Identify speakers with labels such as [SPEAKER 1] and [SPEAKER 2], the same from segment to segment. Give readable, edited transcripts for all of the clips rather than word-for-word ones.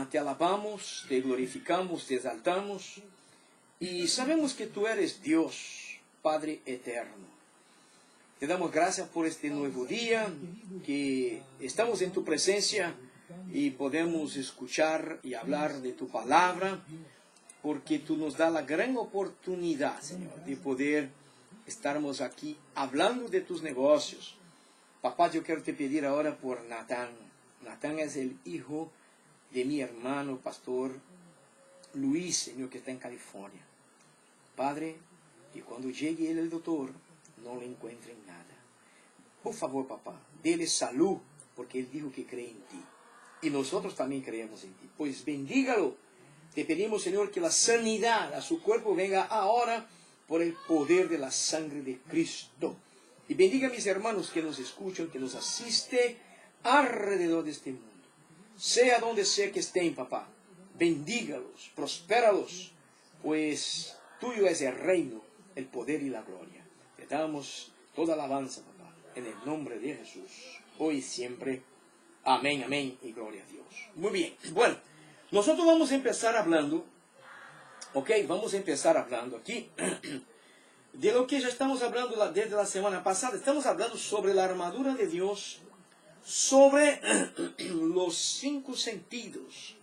[SPEAKER 1] te alabamos, te glorificamos, te exaltamos y sabemos que tú eres Dios, Padre eterno. Te damos gracias por este nuevo día, que estamos en tu presencia y podemos escuchar y hablar de tu palabra, porque tú nos das la gran oportunidad, Señor, de poder estarmos aquí hablando de tus negocios. Papá, yo quiero te pedir ahora por Natán. Natán es el hijo de mi hermano, pastor Luis, Señor, que está en California. Padre, que cuando llegue él, el doctor, no le encuentren nada. Por favor, papá, dele salud, porque él dijo que cree en ti. Y nosotros también creemos en ti. Pues bendígalo. Te pedimos, Señor, que la sanidad a su cuerpo venga ahora por el poder de la sangre de Cristo. Y bendiga a mis hermanos que nos escuchan, que nos asisten alrededor de este mundo. Sea donde sea que estén, papá. Bendígalos, prospéralos, pues tuyo es el reino, el poder y la gloria. Te damos toda alabanza, papá, en el nombre de Jesús, hoy y siempre. Amén, amén, y gloria a Dios. Muy bien, bueno, nosotros vamos a empezar hablando, vamos a empezar hablando aquí de lo que ya estamos hablando desde la semana pasada. Estamos hablando sobre la armadura de Dios, sobre los 5 sentidos,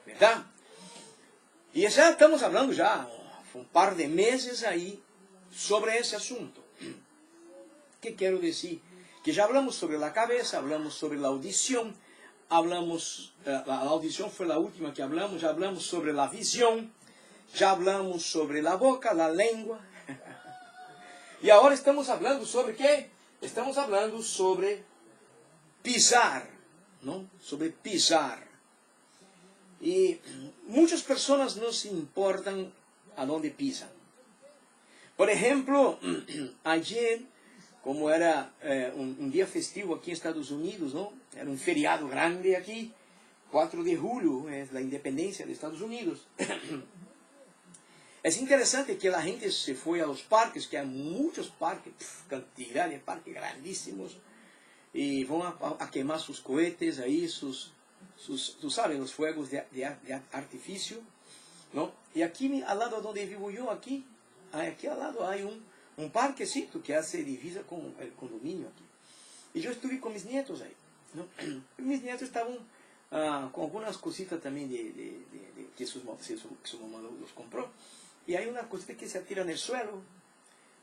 [SPEAKER 1] ¿verdad? Y ya estamos hablando ya un par de meses ahí sobre ese asunto. ¿Qué quiero decir? Que ya hablamos sobre la cabeza, hablamos sobre la audición, hablamos, la audición fue la última que hablamos, ya hablamos sobre la visión, ya hablamos sobre la boca, la lengua. Y ahora estamos hablando sobre ¿qué? Estamos hablando sobre pisar, ¿no? Sobre pisar. Y muchas personas no se importan a dónde pisan. Por ejemplo, ayer, como era un día festivo aquí en Estados Unidos, ¿no? Era un feriado grande aquí, 4 de julio, es la independencia de Estados Unidos. Es interesante que la gente se fue a los parques, que hay muchos parques, cantidad de parques grandísimos, y van a quemar sus cohetes ahí, tú sabes, los fuegos de artificio, ¿no? Y aquí al lado donde vivo yo, aquí al lado hay un parquecito que hace divisa con el condominio aquí. Y yo estuve con mis nietos ahí, ¿no? Y mis nietos estaban con algunas cositas también que su mamá los compró. Y hay una cosita que se atira en el suelo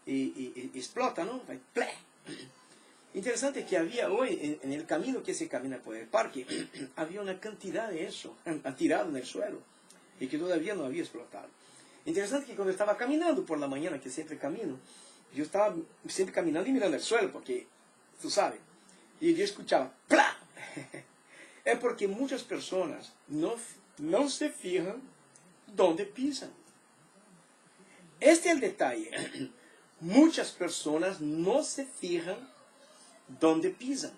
[SPEAKER 1] y explota, ¿no? Interesante que había hoy en el camino que se camina por el parque, había una cantidad de eso atirado en el suelo y que todavía no había explotado. Interesante que cuando estaba caminando por la mañana, que siempre camino, yo estaba siempre caminando y mirando el suelo, porque tú sabes, y yo escuchaba ¡plá! Es porque muchas personas no se fijan dónde pisan. Este es el detalle. Muchas personas no se fijan dónde pisan.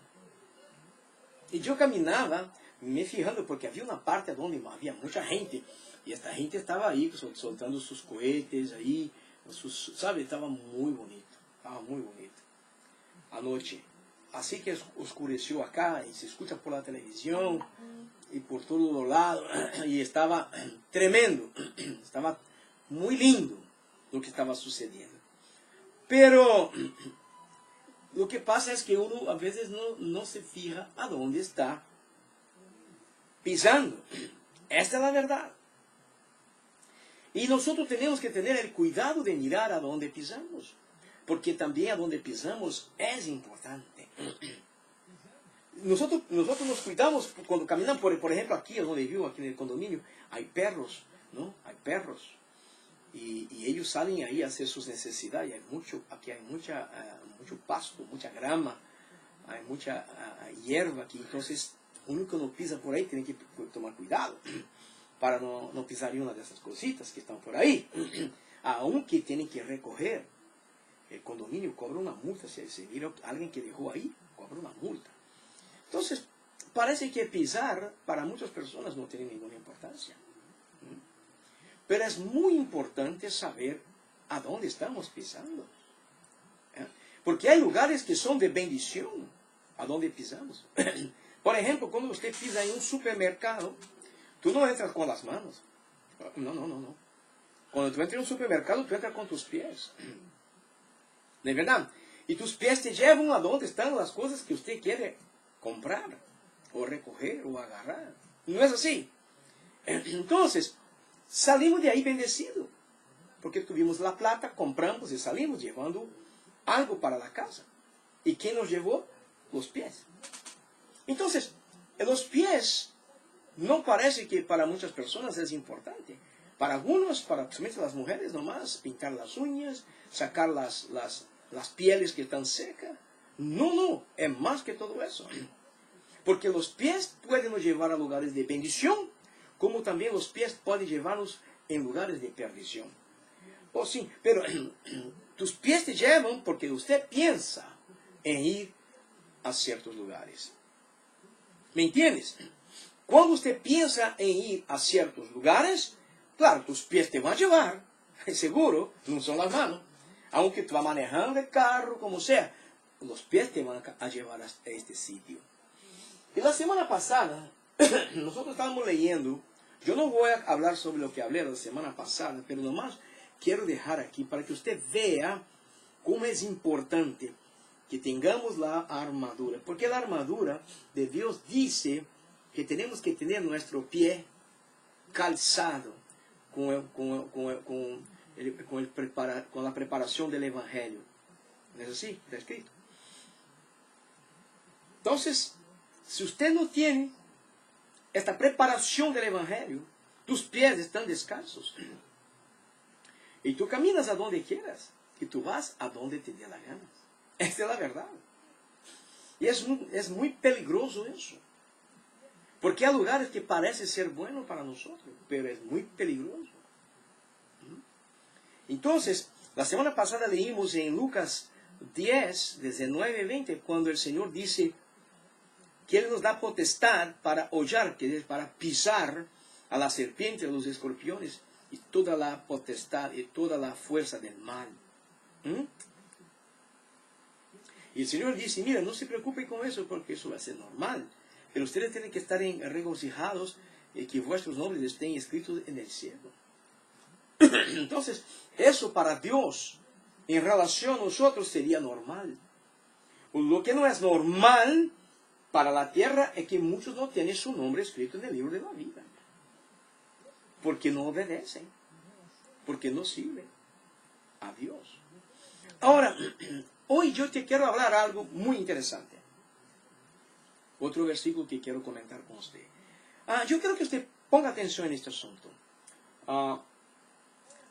[SPEAKER 1] Y yo caminaba me fijando porque había una parte donde había mucha gente. Y esta gente estaba ahí soltando sus cohetes ahí. ¿Sabe? Estaba muy bonito. Estaba muy bonito. Anoche. Así que oscureció acá y se escucha por la televisión y por todos los lados. Y estaba tremendo. Estaba muy lindo lo que estaba sucediendo. Pero lo que pasa es que uno a veces no se fija a dónde está pisando. Esta es la verdad. Y nosotros tenemos que tener el cuidado de mirar a dónde pisamos. Porque también a dónde pisamos es importante. Nosotros nos cuidamos cuando caminan, por ejemplo, aquí donde vivo, aquí en el condominio, hay perros, ¿no? Hay perros. Y ellos salen ahí a hacer sus necesidades. Aquí hay mucho pasto, mucha grama, hay mucha hierba aquí. Entonces, uno que no pisa por ahí tiene que tomar cuidado para no pisar una de esas cositas que están por ahí. Aunque tienen que recoger. El condominio cobra una multa. Si mira a alguien que dejó ahí, cobra una multa. Entonces, parece que pisar para muchas personas no tiene ninguna importancia. Pero es muy importante saber a dónde estamos pisando. Porque hay lugares que son de bendición a donde pisamos. Por ejemplo, cuando usted pisa en un supermercado, tú no entras con las manos. No, no, no, no. Cuando tú entras en un supermercado, tú entras con tus pies. ¿De verdad? Y tus pies te llevan a donde están las cosas que usted quiere comprar, o recoger, o agarrar. No es así. Entonces, salimos de ahí bendecidos. Porque tuvimos la plata, compramos y salimos llevando algo para la casa. ¿Y quién nos llevó? Los pies. Entonces, los pies no parece que para muchas personas es importante. Para algunos, para principalmente las mujeres nomás, pintar las uñas, sacar las pieles que están secas. No, no, es más que todo eso. Porque los pies pueden nos llevar a lugares de bendición, como también los pies pueden llevarnos en lugares de perdición. Oh, sí, pero tus pies te llevan porque usted piensa en ir a ciertos lugares. ¿Me entiendes? Cuando usted piensa en ir a ciertos lugares, claro, tus pies te van a llevar, seguro, no son las manos. Aunque tú vas manejando el carro, como sea, los pies te van a llevar a este sitio. Y la semana pasada, nosotros estábamos leyendo, yo no voy a hablar sobre lo que hablé la semana pasada, pero nomás quiero dejar aquí para que usted vea cómo es importante que tengamos la armadura. Porque la armadura de Dios dice que tenemos que tener nuestro pie calzado con la preparación del Evangelio. ¿No es así? Está escrito. Entonces, si usted no tiene esta preparación del Evangelio, tus pies están descalzos. Y tú caminas a donde quieras. Y tú vas a donde te dé la gana. Esta es la verdad. Y es muy peligroso eso. Porque hay lugares que parecen ser buenos para nosotros, pero es muy peligroso. Entonces, la semana pasada leímos en Lucas 10, desde 9 a 20, cuando el Señor dice que Él nos da potestad para hollar, que es para pisar a la serpiente, a los escorpiones, y toda la potestad y toda la fuerza del mal. Y el Señor dice, mira, no se preocupe con eso, porque eso va a ser normal. Pero ustedes tienen que estar regocijados y que vuestros nombres estén escritos en el cielo. Entonces, eso para Dios, en relación a nosotros, sería normal. Lo que no es normal para la tierra es que muchos no tienen su nombre escrito en el libro de la vida. Porque no obedecen. Porque no sirven a Dios. Ahora, hoy yo te quiero hablar algo muy interesante. Otro versículo que quiero comentar con usted. Yo quiero que usted ponga atención en este asunto.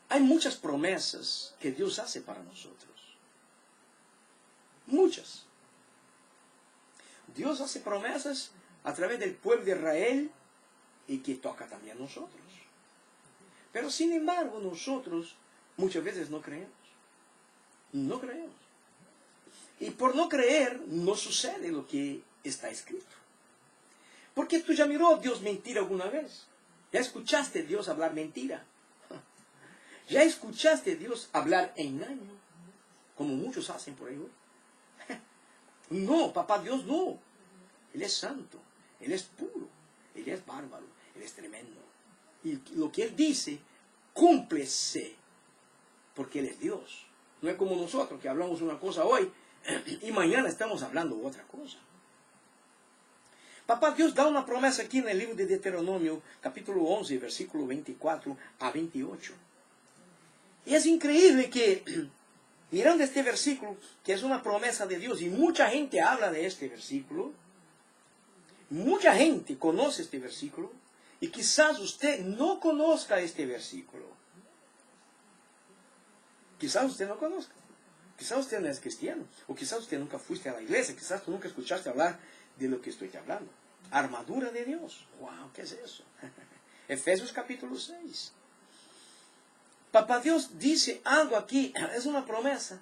[SPEAKER 1] Hay muchas promesas que Dios hace para nosotros. Muchas. Dios hace promesas a través del pueblo de Israel y que toca también a nosotros. Pero sin embargo nosotros muchas veces no creemos. No creemos. Y por no creer no sucede lo que está escrito. Porque tú ya miró a Dios mentir alguna vez. ¿Ya escuchaste a Dios hablar mentira? ¿Ya escuchaste a Dios hablar engaño? Como muchos hacen por ahí hoy. No, papá Dios no. Él es santo. Él es puro. Él es bárbaro. Él es tremendo. Y lo que Él dice, cúmplese. Porque Él es Dios. No es como nosotros que hablamos una cosa hoy y mañana estamos hablando otra cosa. Papá Dios da una promesa aquí en el libro de Deuteronomio, capítulo 11, versículo 24 a 28. Y es increíble que, mirando este versículo, que es una promesa de Dios, y mucha gente habla de este versículo, mucha gente conoce este versículo, y quizás usted no conozca este versículo. Quizás usted no conozca. Quizás usted no es cristiano. O quizás usted nunca fuiste a la iglesia. Quizás tú nunca escuchaste hablar de lo que estoy hablando. Armadura de Dios. ¡Wow! ¿Qué es eso? Efesios capítulo 6. Papá Dios dice algo aquí. Es una promesa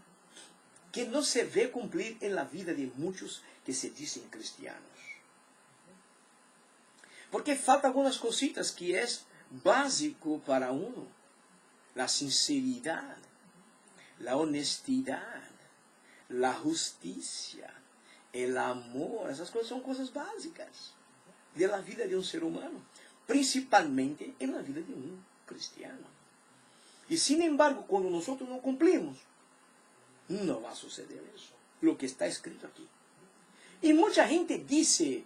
[SPEAKER 1] que no se ve cumplir en la vida de muchos que se dicen cristianos. Porque falta algunas cositas que es básico para uno. La sinceridad, la honestidad, la justicia, el amor, esas cosas son cosas básicas de la vida de un ser humano, principalmente en la vida de un cristiano. Y sin embargo, cuando nosotros no cumplimos, no va a suceder eso, lo que está escrito aquí. Y mucha gente dice,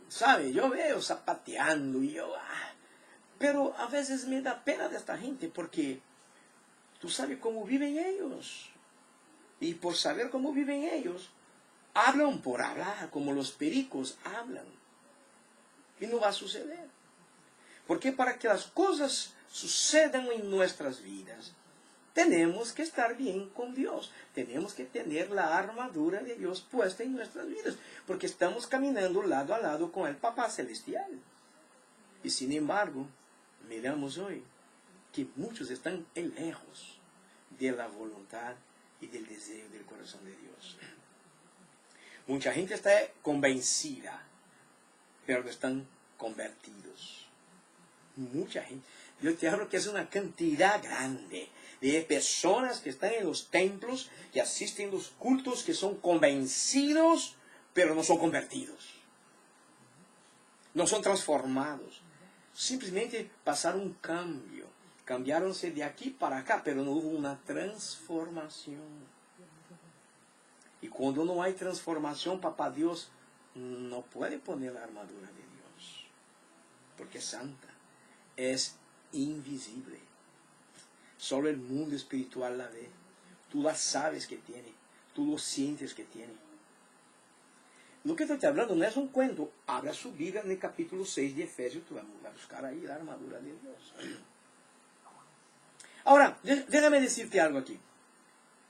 [SPEAKER 1] sabe, yo veo zapateando y yo, pero a veces me da pena de esta gente porque tú sabes cómo viven ellos. Y por saber cómo viven ellos, hablan por hablar, como los pericos hablan. Y no va a suceder. Porque para que las cosas sucedan en nuestras vidas, tenemos que estar bien con Dios. Tenemos que tener la armadura de Dios puesta en nuestras vidas. Porque estamos caminando lado a lado con el Papá Celestial. Y sin embargo, miramos hoy que muchos están lejos de la voluntad y del deseo del corazón de Dios. Mucha gente está convencida, pero no están convertidos. Mucha gente. Yo te hablo que es una cantidad grande de personas que están en los templos, que asisten a los cultos, que son convencidos, pero no son convertidos. No son transformados. Simplemente pasaron un cambio. Cambiaronse de aquí para acá, pero no hubo una transformación. Y cuando no hay transformación, Papá Dios no puede poner la armadura de Dios. Porque es santa. Es invisible. Solo el mundo espiritual la ve. Tú la sabes que tiene. Tú lo sientes que tiene. Lo que estoy hablando no es un cuento. Abra su Biblia en el capítulo 6 de Efesios. Tú vas a buscar ahí la armadura de Dios. Ahora, déjame decirte algo aquí.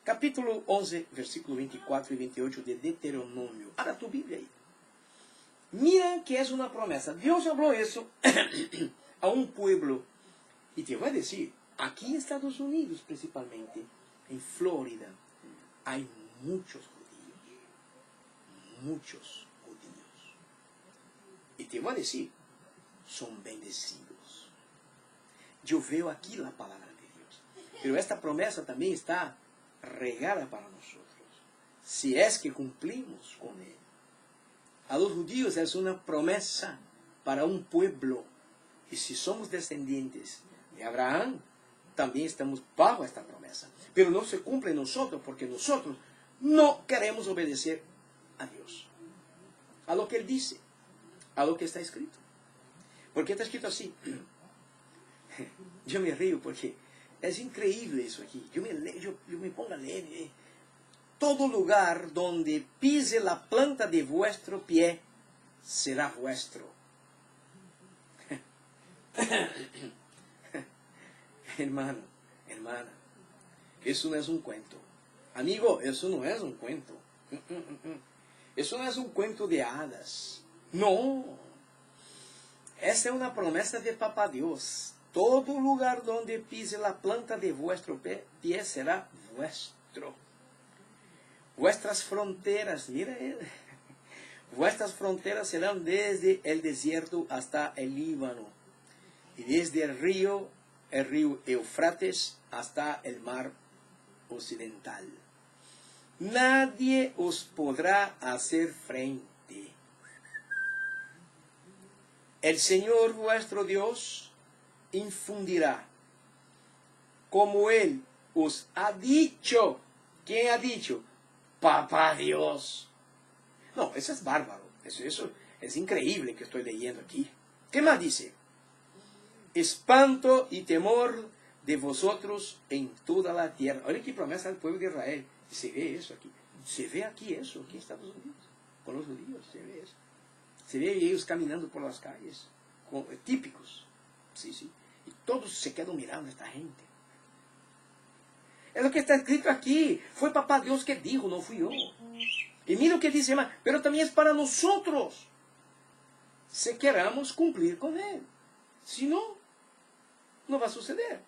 [SPEAKER 1] Capítulo 11, versículo 24 y 28 de Deuteronomio. Abra tu Biblia ahí. Mira que es una promesa. Dios habló eso a un pueblo. Y te voy a decir, aquí en Estados Unidos principalmente, en Florida, hay muchos judíos. Muchos judíos. Y te voy a decir, son bendecidos. Yo veo aquí la palabra de Dios. Pero esta promesa también está regada para nosotros. Si es que cumplimos con él. A los judíos es una promesa para un pueblo. Y si somos descendientes de Abraham, también estamos bajo esta promesa. Pero no se cumple en nosotros porque nosotros no queremos obedecer a Dios. A lo que Él dice. A lo que está escrito. Porque está escrito así. Yo me río porque es increíble eso aquí. Yo me pongo a leer. Todo lugar donde pise la planta de vuestro pie será vuestro. Hermano, hermana, eso no es un cuento. Amigo, eso no es un cuento. Eso no es un cuento de hadas. No. Esa es una promesa de Papá Dios. Todo lugar donde pise la planta de vuestro pie será vuestro. Vuestras fronteras, mira, vuestras fronteras serán desde el desierto hasta el Líbano, y desde el río Eufrates hasta el mar occidental. Nadie os podrá hacer frente. El Señor vuestro Dios infundirá, como Él os ha dicho. ¿Quién ha dicho? Papá Dios. No, eso es bárbaro. Eso es increíble que estoy leyendo aquí. ¿Qué más dice? Espanto y temor de vosotros en toda la tierra. Oye, qué promesa al pueblo de Israel. Se ve eso aquí. Se ve aquí eso, aquí en Estados Unidos. Con los judíos, se ve eso. Se ve ellos caminando por las calles. Típicos. Sí, sí. Y todos se quedan mirando a esta gente. Es lo que está escrito aquí. Fue Papá Dios que dijo, no fui yo. Y mira lo que dice más. Pero también es para nosotros. Si queramos cumplir con Él. Si no, no va a suceder.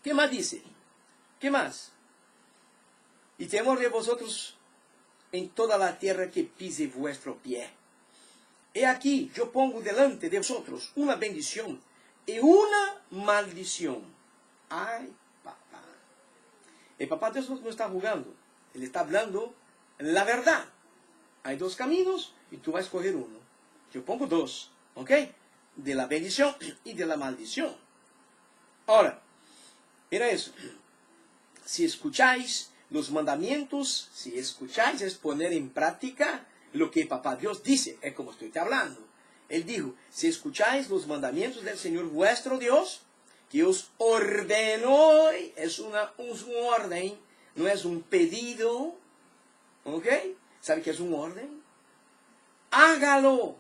[SPEAKER 1] ¿Qué más dice? ¿Qué más? Y temor de vosotros en toda la tierra que pise vuestro pie. He aquí, yo pongo delante de vosotros una bendición y una maldición. Ay, papá. El Papá Dios no está jugando. Él está hablando la verdad. Hay dos caminos y tú vas a escoger uno. Yo pongo dos, ¿ok? De la bendición y de la maldición. Ahora, mira eso. Si escucháis los mandamientos, si escucháis es poner en práctica lo que Papá Dios dice. Es como estoy te hablando. Él dijo, si escucháis los mandamientos del Señor vuestro Dios, que os ordeno hoy, es un orden, no es un pedido, ¿ok? ¿Sabe qué es un orden? Hágalo,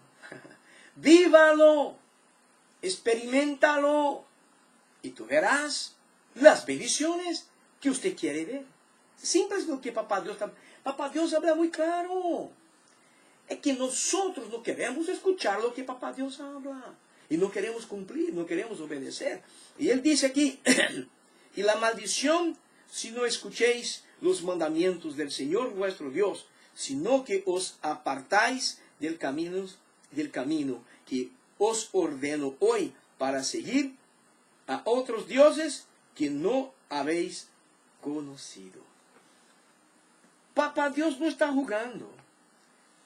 [SPEAKER 1] vívalo, experimentalo, y tú verás las bendiciones que usted quiere ver. Simple es lo que Papá Dios habla muy claro. Es que nosotros no queremos escuchar lo que Papá Dios habla. Y no queremos cumplir, no queremos obedecer. Y Él dice aquí, y la maldición, si no escuchéis los mandamientos del Señor vuestro Dios, sino que os apartáis del camino que os ordeno hoy para seguir a otros dioses que no habéis conocido. Papá Dios no está jugando.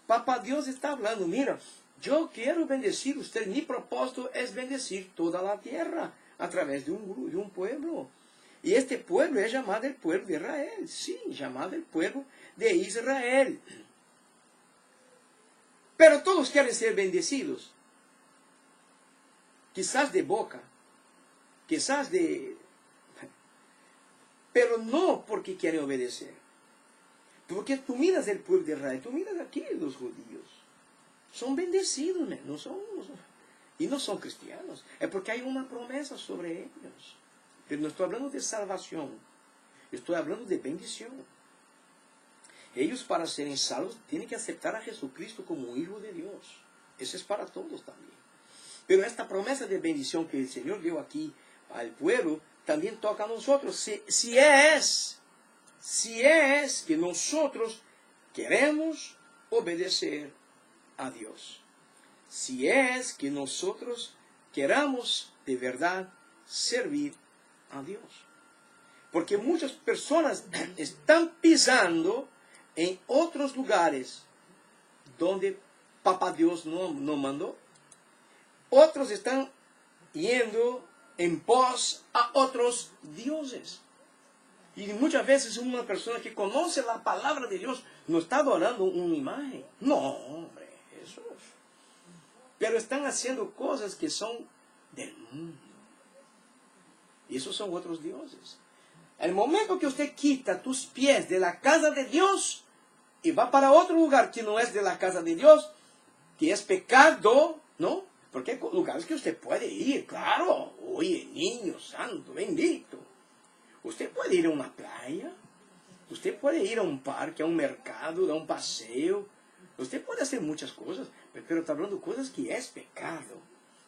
[SPEAKER 1] Papá Dios está hablando, mira, yo quiero bendecir usted, mi propósito es bendecir toda la tierra a través de un pueblo. Y este pueblo es llamado el pueblo de Israel, sí, llamado el pueblo de Israel. Pero todos quieren ser bendecidos. Quizás de boca, quizás de... Pero no porque quieren obedecer. Porque tú miras el pueblo de Israel, tú miras aquí los judíos. Son bendecidos, y no son cristianos. Es porque hay una promesa sobre ellos. Pero no estoy hablando de salvación. Estoy hablando de bendición. Ellos para serem salvos tienen que aceptar a Jesucristo como Hijo de Dios. Eso es para todos también. Pero esta promesa de bendición que el Señor dio aquí al pueblo, también toca a nosotros. Si es que nosotros queremos obedecer a Dios. Si es que nosotros queramos de verdad servir a Dios. Porque muchas personas están pisando en otros lugares donde Papá Dios no mandó. Otros están yendo en pos a otros dioses. Y muchas veces una persona que conoce la palabra de Dios no está adorando una imagen. No, hombre, eso es. Pero están haciendo cosas que son del mundo. Y esos son otros dioses. El momento que usted quita tus pies de la casa de Dios y va para otro lugar que no es de la casa de Dios, que es pecado, ¿no? Porque hay lugares que usted puede ir, claro. Oye, niño santo, bendito. Usted puede ir a una playa, usted puede ir a un parque, a un mercado, a un paseo. Usted puede hacer muchas cosas, pero está hablando de cosas que es pecado.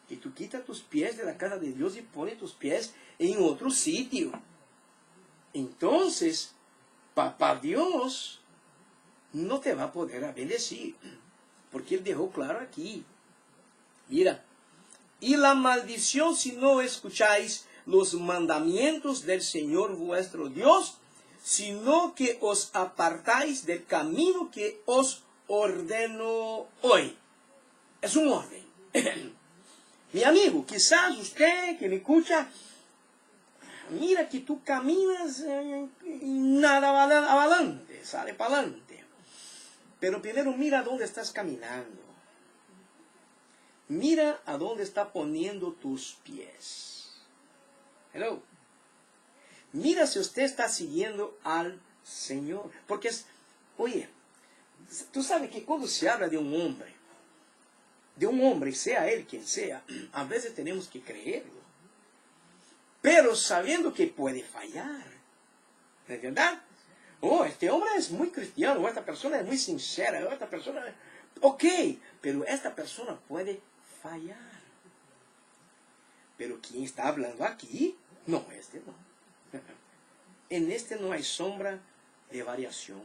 [SPEAKER 1] Y tú quitas tus pies de la casa de Dios y pones tus pies en otro sitio. Entonces, Papá Dios no te va a poder bendecir. Porque Él dejó claro aquí. Mira, y la maldición si no escucháis los mandamientos del Señor vuestro Dios, sino que os apartáis del camino que os ordeno hoy. Es un orden. Mi amigo, quizás usted que me escucha, mira que tú caminas y nada va adelante, sale para adelante. Pero primero mira dónde estás caminando. Mira a dónde está poniendo tus pies. Hello. Mira si usted está siguiendo al Señor. Porque oye, tú sabes que cuando se habla de un hombre, sea él quien sea, a veces tenemos que creerlo. Pero sabiendo que puede fallar. ¿Es verdad? Oh, este hombre es muy cristiano, o esta persona es muy sincera, o esta persona... Ok, pero esta persona puede fallar. Pero ¿quién está hablando aquí? No, este no. En este no hay sombra de variación.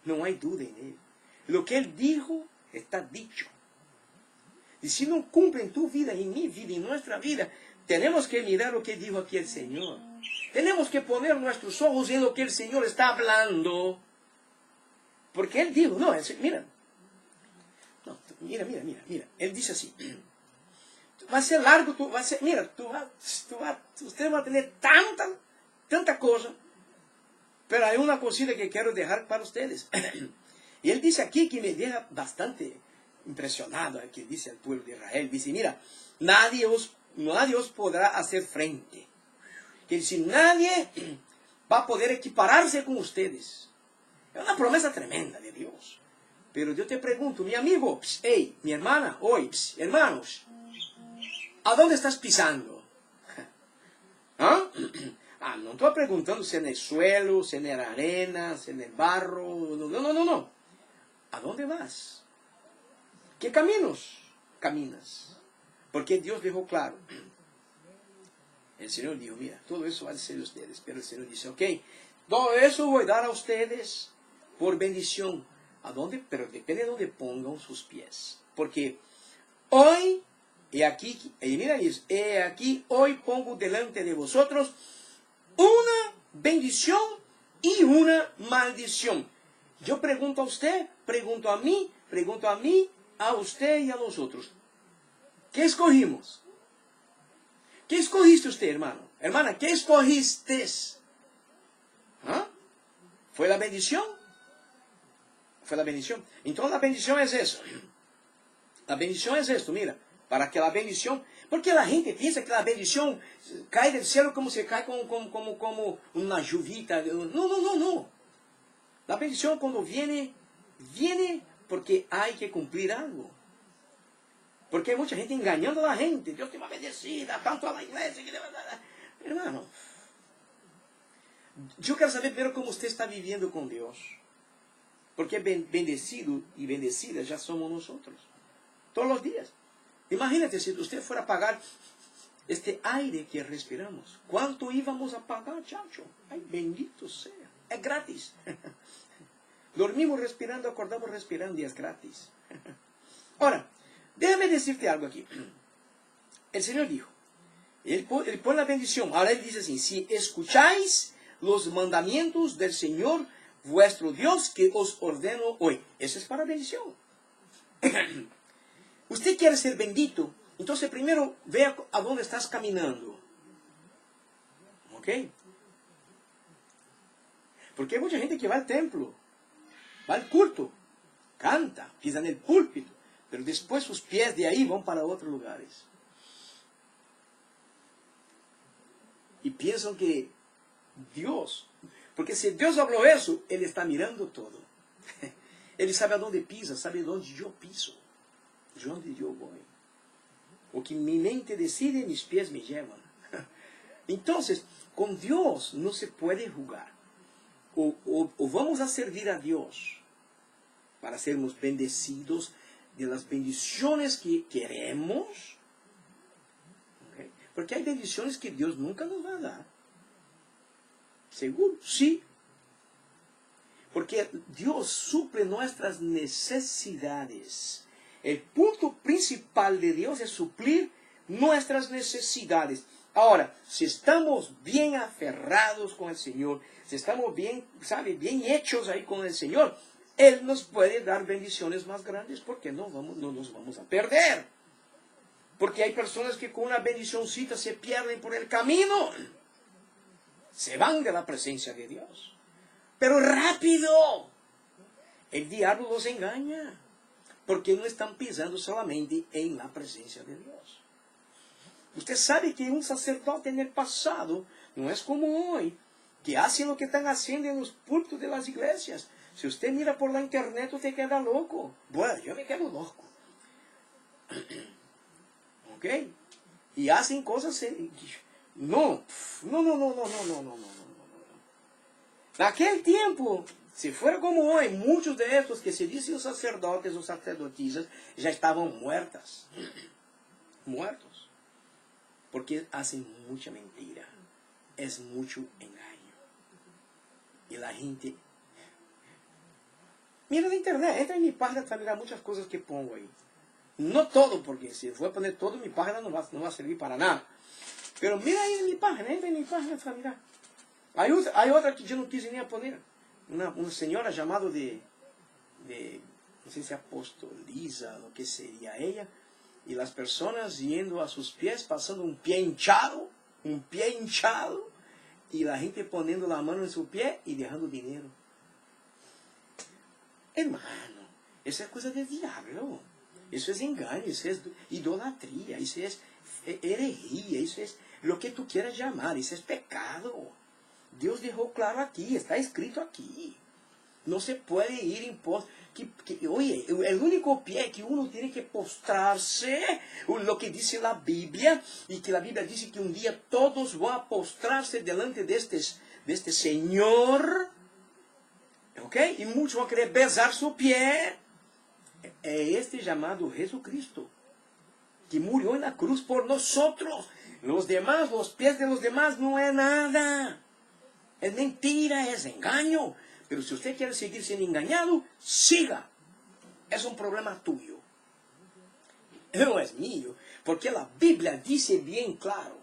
[SPEAKER 1] No hay duda en él. Lo que él dijo, está dicho. Y si no cumple en tu vida, en mi vida, en nuestra vida, tenemos que mirar lo que dijo aquí el Señor. Tenemos que poner nuestros ojos en lo que el Señor está hablando. Porque Él dijo, no, mira, Mira. Él dice así. Va a ser largo, usted va a tener tanta cosa, pero hay una cosita que quiero dejar para ustedes. Y él dice aquí que me deja bastante impresionado, que dice al pueblo de Israel, dice, mira, nadie os podrá hacer frente. Que si nadie va a poder equipararse con ustedes. Es una promesa tremenda de Dios. Pero yo te pregunto, mi amigo, hey, mi hermana, hoy, hermanos, ¿a dónde estás pisando? ¿Ah? No estoy preguntando si en el suelo, si en la arena, si en el barro. No. ¿A dónde vas? ¿Qué caminos caminas? Porque Dios dejó claro. El Señor dijo, mira, todo eso va a ser de ustedes. Pero el Señor dice, ok, todo eso voy a dar a ustedes por bendición. ¿A dónde? Pero depende de dónde pongan sus pies. Porque hoy, hoy pongo delante de vosotros una bendición y una maldición. Yo pregunto a usted, pregunto a mí, a usted y a nosotros. ¿Qué escogimos? ¿Qué escogiste usted, hermano? Hermana, ¿qué escogiste? ¿Ah? ¿Fue la bendición? Fue la bendición. Entonces la bendición es eso. La bendición es esto, mira. Para que la bendición... Porque la gente piensa que la bendición cae del cielo como se cae como una lluvita. No. La bendición cuando viene porque hay que cumplir algo. Porque hay mucha gente engañando a la gente. Dios te va a bendecir, tanto a la iglesia. Hermano, yo quiero saber primero cómo usted está viviendo con Dios. Porque bendecido y bendecida ya somos nosotros. Todos los días. Imagínate si usted fuera a pagar este aire que respiramos. ¿Cuánto íbamos a pagar, chacho? Ay, bendito sea. Es gratis. Dormimos respirando, acordamos respirando y es gratis. Ahora, déjame decirte algo aquí. El Señor dijo, Él pone la bendición. Ahora Él dice así, si escucháis los mandamientos del Señor vuestro Dios que os ordeno hoy. Eso es para bendición. Usted quiere ser bendito, entonces primero vea a dónde estás caminando. ¿Ok? Porque hay mucha gente que va al templo, va al culto, canta, pisa en el púlpito, pero después sus pies de ahí van para otros lugares. Y piensan que Dios, porque si Dios habló eso, Él está mirando todo. Él sabe a dónde pisa, sabe dónde yo piso, dónde yo voy. O que mi mente decide, mis pies me llevan. Entonces, con Dios no se puede jugar. O vamos a servir a Dios para sermos bendecidos de las bendiciones que queremos. ¿Okay? Porque hay bendiciones que Dios nunca nos va a dar. ¿Seguro? Sí. Porque Dios suple nuestras necesidades. El punto principal de Dios es suplir nuestras necesidades. Ahora, si estamos bien aferrados con el Señor, si estamos bien, bien hechos ahí con el Señor, Él nos puede dar bendiciones más grandes porque no nos vamos a perder. Porque hay personas que con una bendicioncita se pierden por el camino. Se van de la presencia de Dios. Pero rápido. El diablo los engaña. Porque no están pisando solamente en la presencia de Dios. Usted sabe que un sacerdote en el pasado no es como hoy, que hacen lo que están haciendo en los púlpitos de las iglesias. Si usted mira por la internet, usted queda loco. Bueno, yo me quedo loco. ¿Ok? Y hacen cosas... No. En aquel tiempo, si fuera como hoy, muchos de estos que se dicen sacerdotes o sacerdotisas ya estaban muertos. Porque hacen mucha mentira. Es mucho engaño. Y la gente... Mira la internet, entra en mi página para mirar muchas cosas que pongo ahí. No todo, porque si voy a poner todo en mi página no va a servir para nada. Pero mira ahí en mi página, entra en mi página para mirar. Hay otra que yo no quise ni a poner. Una señora llamada de no sé si apostoliza, lo que sería ella, y las personas yendo a sus pies, pasando un pie hinchado, y la gente poniendo la mano en su pie y dejando dinero. Hermano, esa es cosa del diablo, eso es engaño, eso es idolatría, eso es herejía, eso es lo que tú quieras llamar, eso es pecado. Dios dejó claro aquí, está escrito aquí. No se puede ir en pos. Oye, el único pie que uno tiene que postrarse, lo que dice la Biblia, y que la Biblia dice que un día todos van a postrarse delante de este Señor, ¿ok? Y muchos van a querer besar su pie. Es este llamado Jesucristo, que murió en la cruz por nosotros. Los demás, los pies de los demás no es nada. Es mentira, es engaño. Pero si usted quiere seguir siendo engañado, siga. Es un problema tuyo. No es mío. Porque la Biblia dice bien claro.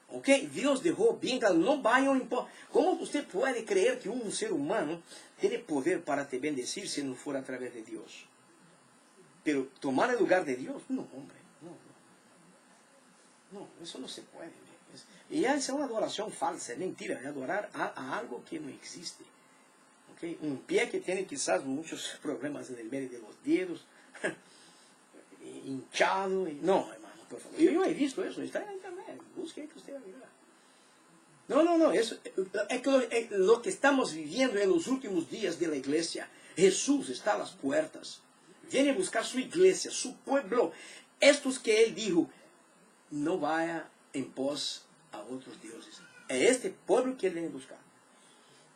[SPEAKER 1] ¿Ok? Dios dejó bien claro. No vayan en pos. ¿Cómo usted puede creer que un ser humano tiene poder para te bendecir si no fuera a través de Dios? Pero tomar el lugar de Dios, no, hombre. No, eso no se puede. Y ya es una adoración falsa, es mentira. Es adorar a algo que no existe. ¿Okay? Un pie que tiene quizás muchos problemas en el medio de los dedos, hinchado. No, hermano, por favor. Yo he visto eso, está en internet. Busque que usted va a mirar. No, eso es que lo que estamos viviendo en los últimos días de la iglesia. Jesús está a las puertas. Viene a buscar su iglesia, su pueblo. Estos que él dijo, no vaya en pos a otros dioses. Es este pueblo que él viene a buscar.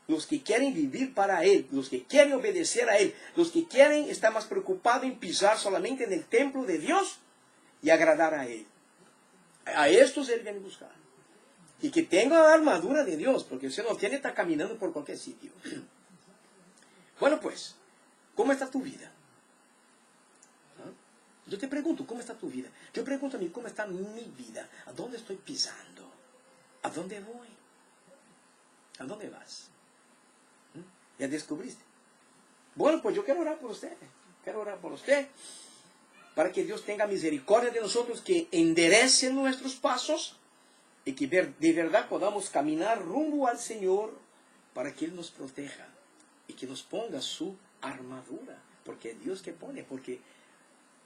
[SPEAKER 1] Los que quieren vivir para él, los que quieren obedecer a él, los que quieren estar más preocupados en pisar solamente en el templo de Dios y agradar a él. A estos él viene a buscar. Y que tenga la armadura de Dios, porque si no tiene, está caminando por cualquier sitio. Bueno, pues, ¿cómo está tu vida? Yo te pregunto, ¿cómo está tu vida? Yo pregunto a mí, ¿cómo está mi vida? ¿A dónde estoy pisando? ¿A dónde voy? ¿A dónde vas? ¿Ya descubriste? Bueno, pues yo quiero orar por usted. Quiero orar por usted. Para que Dios tenga misericordia de nosotros, que enderece nuestros pasos y que de verdad podamos caminar rumbo al Señor para que Él nos proteja y que nos ponga su armadura. Porque es Dios que pone, porque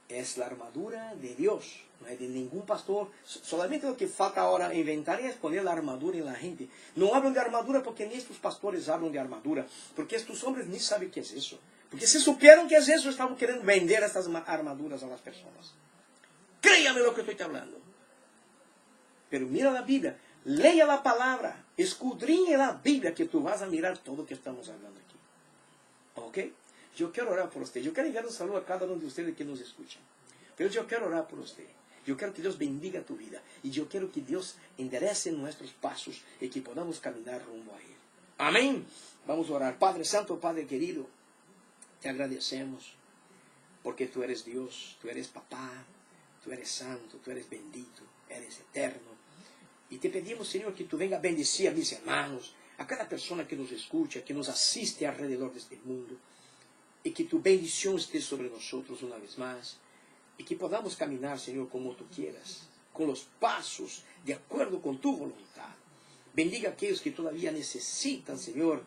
[SPEAKER 1] es la armadura de Dios, no es de ningún pastor. Solamente lo que falta ahora inventar es poner la armadura en la gente. No hablan de armadura porque ni estos pastores hablan de armadura, porque estos hombres ni saben qué es eso. Porque si supieran qué es eso, estaban queriendo vender estas armaduras a las personas. Créame lo que estoy hablando. Pero mira la Biblia, lea la palabra, escudriñe la Biblia, que tú vas a mirar todo lo que estamos hablando aquí. ¿Ok? Yo quiero orar por usted. Yo quiero enviar un saludo a cada uno de ustedes que nos escuchan. Pero yo quiero orar por usted. Yo quiero que Dios bendiga tu vida. Y yo quiero que Dios enderece nuestros pasos y que podamos caminar rumbo a Él. Amén. Vamos a orar. Padre Santo, Padre querido, te agradecemos porque tú eres Dios, tú eres papá, tú eres santo, tú eres bendito, eres eterno. Y te pedimos, Señor, que tú vengas a bendecir a mis hermanos, a cada persona que nos escucha, que nos asiste alrededor de este mundo. Y que tu bendición esté sobre nosotros una vez más. Y que podamos caminar, Señor, como tú quieras. Con los pasos de acuerdo con tu voluntad. Bendiga a aquellos que todavía necesitan, Señor,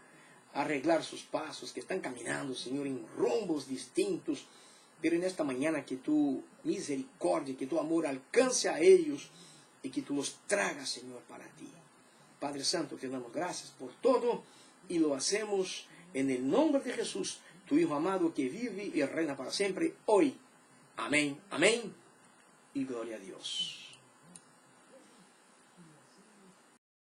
[SPEAKER 1] arreglar sus pasos. Que están caminando, Señor, en rumbos distintos. Pero en esta mañana que tu misericordia, que tu amor alcance a ellos. Y que tú los tragas, Señor, para ti. Padre Santo, te damos gracias por todo. Y lo hacemos en el nombre de Jesús, tu Hijo amado, que vive y reina para siempre, hoy. Amén, amén, y gloria a Dios.